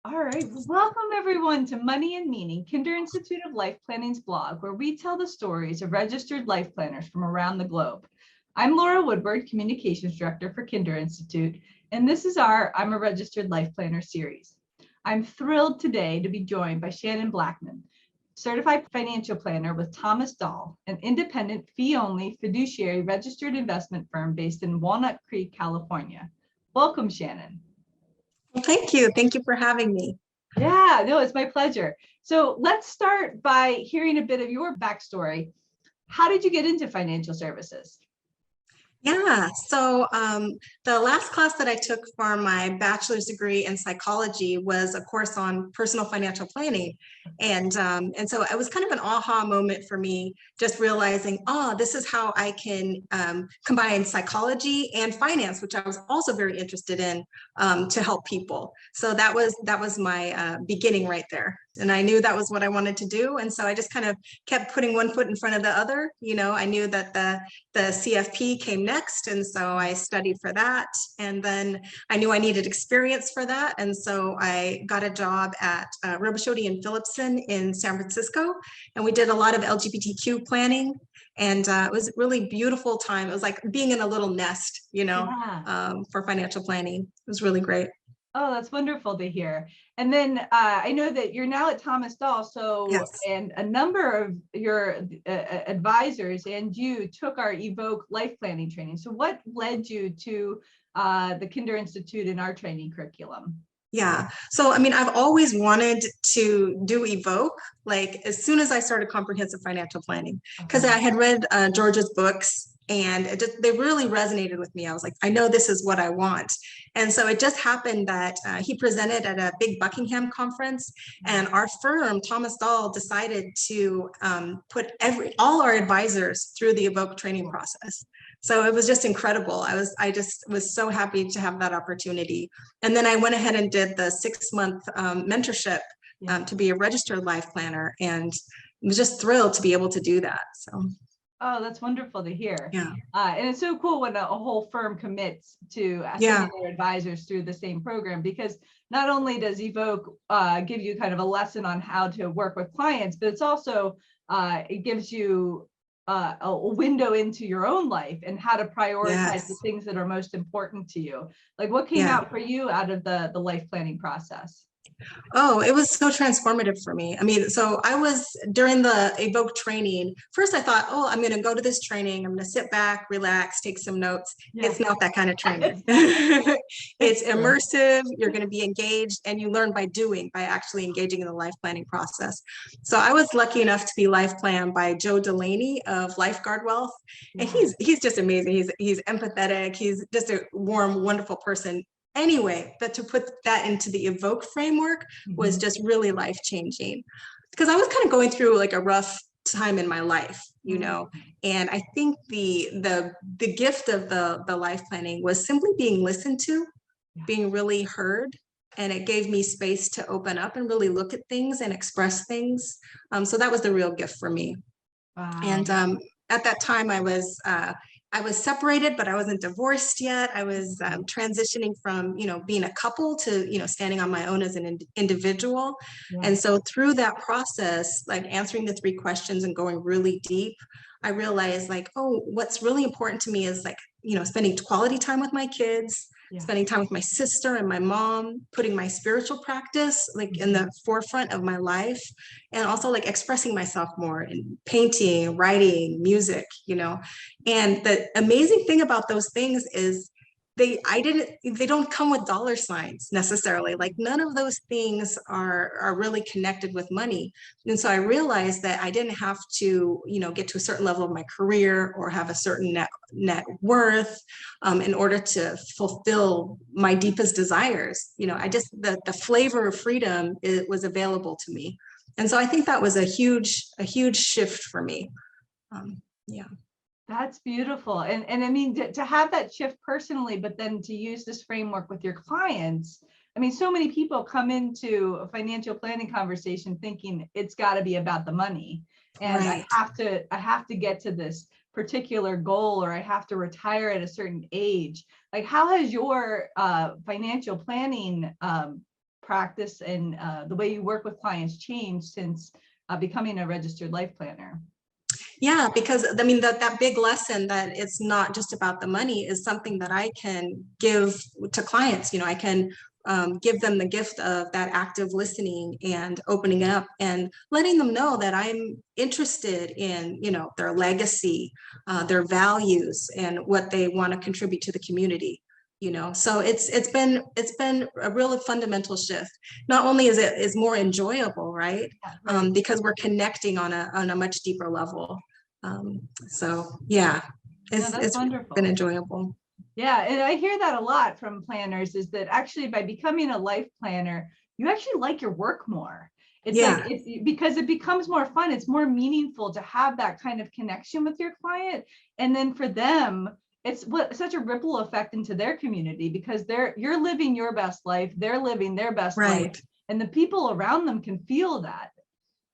All right, well, welcome everyone to Money and Meaning, Kinder Institute of Life Planning's blog, where we tell the stories of registered life planners from around the globe. I'm Lora Woodward, Communications Director for Kinder Institute, and this is our I'm a Registered Life Planner series. I'm thrilled today to be joined by Shannon Blackmon, Certified Financial Planner with Thomas Dahl, an independent fee-only fiduciary registered investment firm based in Walnut Creek, California. Welcome, Shannon. Well, thank you. Thank you for having me. Yeah, no, it's my pleasure. So let's start by hearing a bit of your backstory. How did you get into financial services? Yeah, so the last class that I took for my bachelor's degree in psychology was a course on personal financial planning. And so it was kind of an aha moment for me, just realizing, oh, this is how I can combine psychology and finance, which I was also very interested in to help people. So that was my beginning right there. And I knew that was what I wanted to do. And so I just kind of kept putting one foot in front of the other. You know, I knew that the CFP came next. And so I studied for that. And then I knew I needed experience for that. And so I got a job at Robichaud and Philipson in San Francisco. And we did a lot of LGBTQ planning. And it was a really beautiful time. It was like being in a little nest, you know, for financial planning. It was really great. Oh, that's wonderful to hear. And then I know that you're now at Thomas Dahl, so Yes. And a number of your advisors and you took our Evoke life planning training. So what led you to the Kinder Institute in our training curriculum? Yeah. So, I mean, I've always wanted to do Evoke, like as soon as I started comprehensive financial planning, because I had read George's books and they really resonated with me. I was like, I know this is what I want. And so it just happened that he presented at a big Buckingham conference, and our firm, Thomas Dahl, decided to put all our advisors through the Evoke training process. So it was just incredible. I just was so happy to have that opportunity. And then I went ahead and did the 6-month mentorship to be a registered life planner, and was just thrilled to be able to do that. So. Oh, that's wonderful to hear. Yeah. And it's so cool when a whole firm commits to sending their advisors through the same program, because not only does Evoke give you kind of a lesson on how to work with clients, but it's also, it gives you a window into your own life and how to prioritize the things that are most important to you. Like what came out for you out of the life planning process? Oh, it was so transformative for me. I mean, so I was during the Evoke training. First, I thought, oh, I'm going to go to this training. I'm going to sit back, relax, take some notes. It's not that kind of training. It's immersive. You're going to be engaged, and you learn by doing, by actually engaging in the life planning process. So I was lucky enough to be life planned by Joe Delaney of Lifeguard Wealth, and he's just amazing. He's empathetic. He's just a warm, wonderful person. Anyway, but to put that into the Evoke framework was just really life-changing, because I was kind of going through like a rough time in my life, you know, and I think the gift of the life planning was simply being listened to, being really heard, and it gave me space to open up and really look at things and express things. So that was the real gift for me. Wow. And at that time I was separated, but I wasn't divorced yet. I was transitioning from, you know, being a couple to, you know, standing on my own as an individual. And so through that process, like answering the 3 questions and going really deep, I realized like, oh, what's really important to me is like, you know, spending quality time with my kids, spending time with my sister and my mom, putting my spiritual practice like in the forefront of my life, and also like expressing myself more in painting, writing, music, you know. And the amazing thing about those things is they don't come with dollar signs necessarily. Like none of those things are really connected with money. And so I realized that I didn't have to, you know, get to a certain level of my career or have a certain net worth in order to fulfill my deepest desires. You know, the flavor of freedom was available to me. And so I think that was a huge shift for me. That's beautiful. And I mean, to have that shift personally, but then to use this framework with your clients. I mean, so many people come into a financial planning conversation thinking it's got to be about the money. And I have to get to this particular goal, or I have to retire at a certain age. Like, how has your financial planning practice and the way you work with clients changed since becoming a registered life planner? Yeah, because I mean, that big lesson that it's not just about the money is something that I can give to clients. You know, I can give them the gift of that active listening and opening up and letting them know that I'm interested in, you know, their legacy, their values, and what they want to contribute to the community. You know, so it's been a real fundamental shift. Not only is it is more enjoyable, right? Because we're connecting on a much deeper level. So yeah, No, that's it's wonderful. been enjoyable. Yeah, and I hear that a lot from planners, is that actually by becoming a life planner, you actually like your work more. It's Yeah. like because it becomes more fun. It's more meaningful to have that kind of connection with your client, and then for them, it's such a ripple effect into their community, because you're living your best life, they're living their best life, and the people around them can feel that.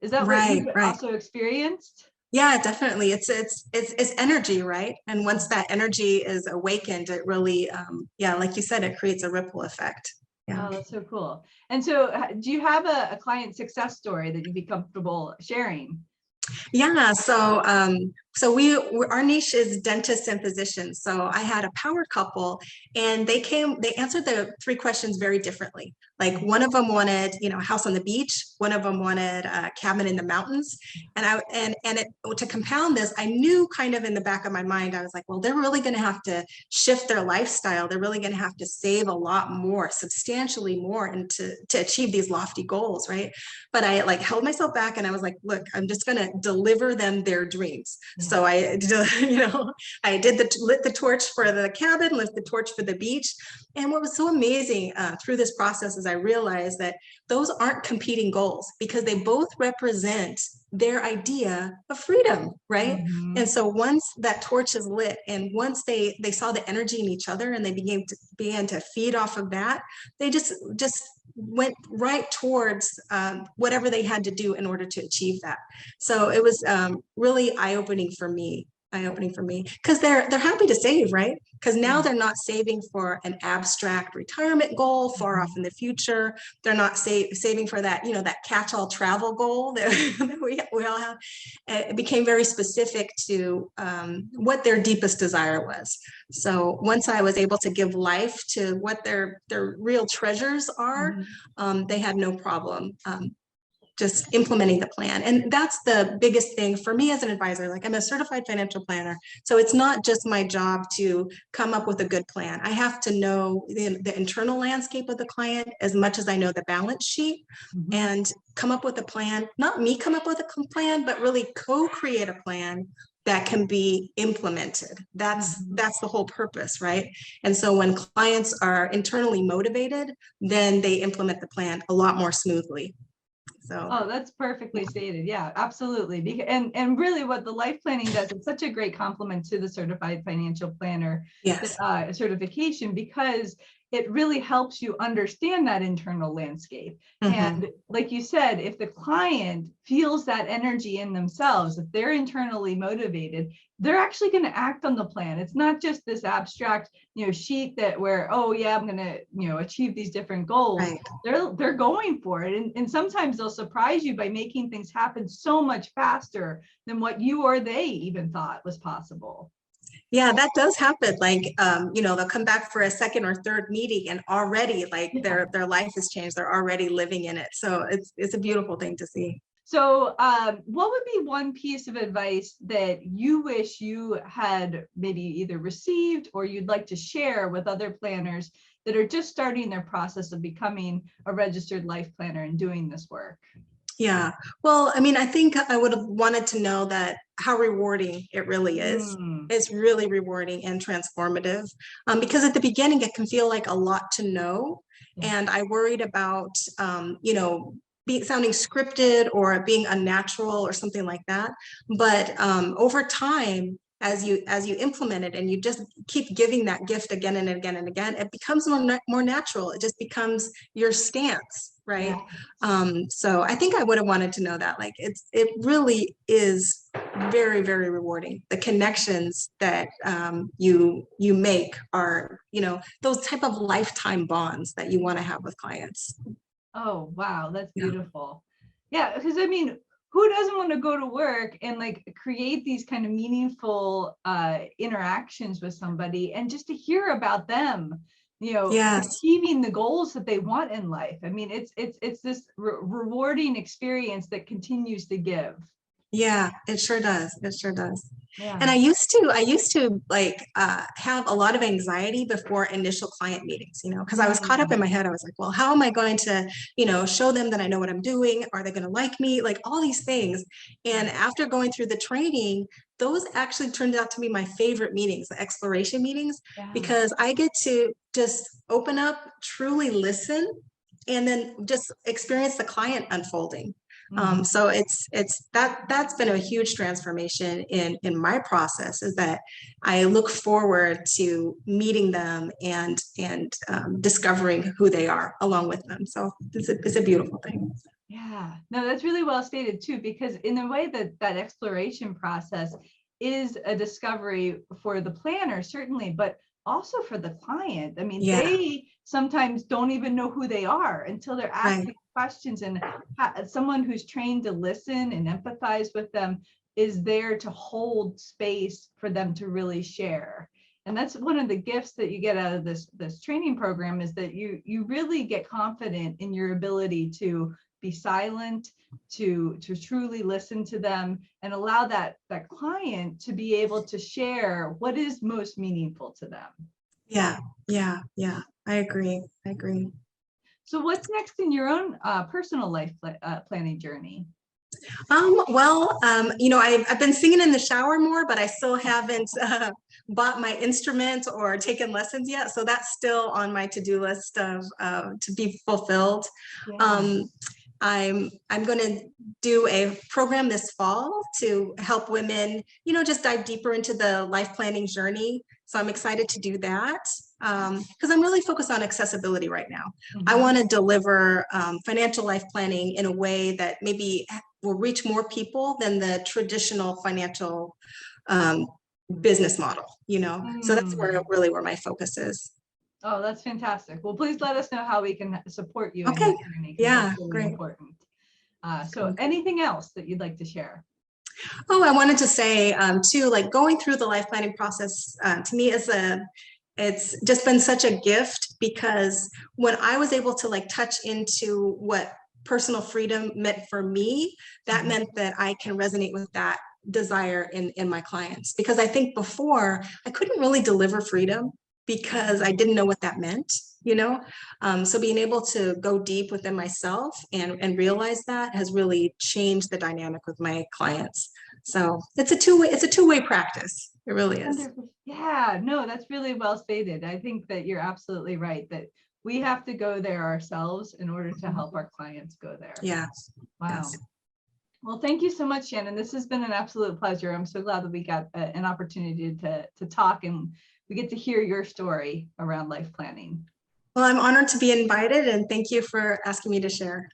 Is that what you've also experienced? Yeah, definitely. It's energy, right? And once that energy is awakened, it really, yeah, like you said, it creates a ripple effect. Yeah. Oh, that's so cool. And so do you have a client success story that you'd be comfortable sharing? Yeah, so our niche is dentists and physicians. So I had a power couple, and they answered the 3 questions very differently. Like, one of them wanted, you know, a house on the beach. One of them wanted a cabin in the mountains. And to compound this, I knew kind of in the back of my mind, I was like, well, they're really going to have to shift their lifestyle. They're really going to have to save a lot more, substantially more, and to achieve these lofty goals, right? But I like held myself back, and I was like, look, I'm just going to deliver them their dreams. So I, you know, I lit the torch for the cabin, lit the torch for the beach. And what was so amazing through this process is I realized that those aren't competing goals, because they both represent their idea of freedom, right? Mm-hmm. And so once that torch is lit, and once they saw the energy in each other, and they began to feed off of that, they just went right towards whatever they had to do in order to achieve that. So it was really eye-opening for me, because they're happy to save, right? Because now they're not saving for an abstract retirement goal far off in the future. They're not saving for that, you know, that catch-all travel goal that we all have. It became very specific to what their deepest desire was. So once I was able to give life to what their real treasures are, they had no problem just implementing the plan. And that's the biggest thing for me as an advisor. Like, I'm a certified financial planner. So it's not just my job to come up with a good plan. I have to know the internal landscape of the client as much as I know the balance sheet, and come up with a plan. Not me come up with a plan, but really co-create a plan that can be implemented. That's the whole purpose, right? And so when clients are internally motivated, then they implement the plan a lot more smoothly. So. Oh, that's perfectly stated. Yeah, absolutely. And really what the life planning does, it's such a great complement to the certified financial planner certification, because it really helps you understand that internal landscape. And like you said, if the client feels that energy in themselves, if they're internally motivated, they're actually going to act on the plan. It's not just this abstract, you know, sheet that where, oh yeah, I'm going to, you know, achieve these different goals. They're going for it. And sometimes they'll surprise you by making things happen so much faster than what you or they even thought was possible. Yeah, that does happen. Like, you know, they'll come back for a second or third meeting, and already like their life has changed. They're already living in it. So it's a beautiful thing to see. So what would be one piece of advice that you wish you had maybe either received or you'd like to share with other planners that are just starting their process of becoming a registered life planner and doing this work? Yeah, well, I mean, I think I would have wanted to know that how rewarding it really is. It's really rewarding and transformative, because at the beginning it can feel like a lot to know. And I worried about, you know, sounding scripted or being unnatural or something like that. But over time, as you implement it and you just keep giving that gift again and again and again, it becomes more natural. It just becomes your stance, right? So I think I would have wanted to know that. Like, it really is very, very rewarding. The connections that you make are, you know, those type of lifetime bonds that you want to have with clients. Oh, wow, that's Yeah. beautiful. Yeah, because I mean, who doesn't want to go to work and like create these kind of meaningful interactions with somebody and just to hear about them, Yes. achieving the goals that they want in life. I mean, it's this rewarding experience that continues to give. Yeah, it sure does. It sure does. And Yeah. I used to like have a lot of anxiety before initial client meetings, because I was caught up in my head. I was like, well, how am I going to, show them that I know what I'm doing? Are they going to like me? Like all these things. And after going through the training, those actually turned out to be my favorite meetings, the exploration meetings, Yeah. because I get to just open up, truly listen, and then just experience the client unfolding. Mhm. So that's been a huge transformation in my process, is that I look forward to meeting them and discovering who they are along with them. So it's a beautiful thing. Yeah, no, that's really well stated too, because in a way that exploration process is a discovery for the planner, certainly, but also for the client. I mean, Yeah, they sometimes don't even know who they are until they're right. asking questions, and someone who's trained to listen and empathize with them is there to hold space for them to really share. And that's one of the gifts that you get out of this training program, is that you really get confident in your ability to be silent, to truly listen to them and allow that client to be able to share what is most meaningful to them. Yeah, yeah. I agree. I agree. So what's next in your own personal life planning journey? I've been singing in the shower more, but I still haven't bought my instrument or taken lessons yet. So that's still on my to-do list of to be fulfilled. Yeah. I'm going to do a program this fall to help women, just dive deeper into the life planning journey. So I'm excited to do that because I'm really focused on accessibility right now. I want to deliver financial life planning in a way that maybe will reach more people than the traditional financial business model, So that's where my focus is. Oh, that's fantastic. Well, please let us know how we can support you in Okay. that journey, because Yeah, that's really great. important. So anything else that you'd like to share? Oh, I wanted to say too, like going through the life planning process to me it's just been such a gift, because when I was able to like touch into what personal freedom meant for me, that meant that I can resonate with that desire in my clients. Because I think before I couldn't really deliver freedom because I didn't know what that meant, so being able to go deep within myself and realize that has really changed the dynamic with my clients. So it's a two-way practice. It really is. Wonderful. Yeah, no, that's really well stated. I think that you're absolutely right, that we have to go there ourselves in order to help our clients go there. Yeah. Wow. Yes. Well, thank you so much, Shannon. This has been an absolute pleasure. I'm so glad that we got an opportunity to talk, and we get to hear your story around life planning. Well, I'm honored to be invited, and thank you for asking me to share.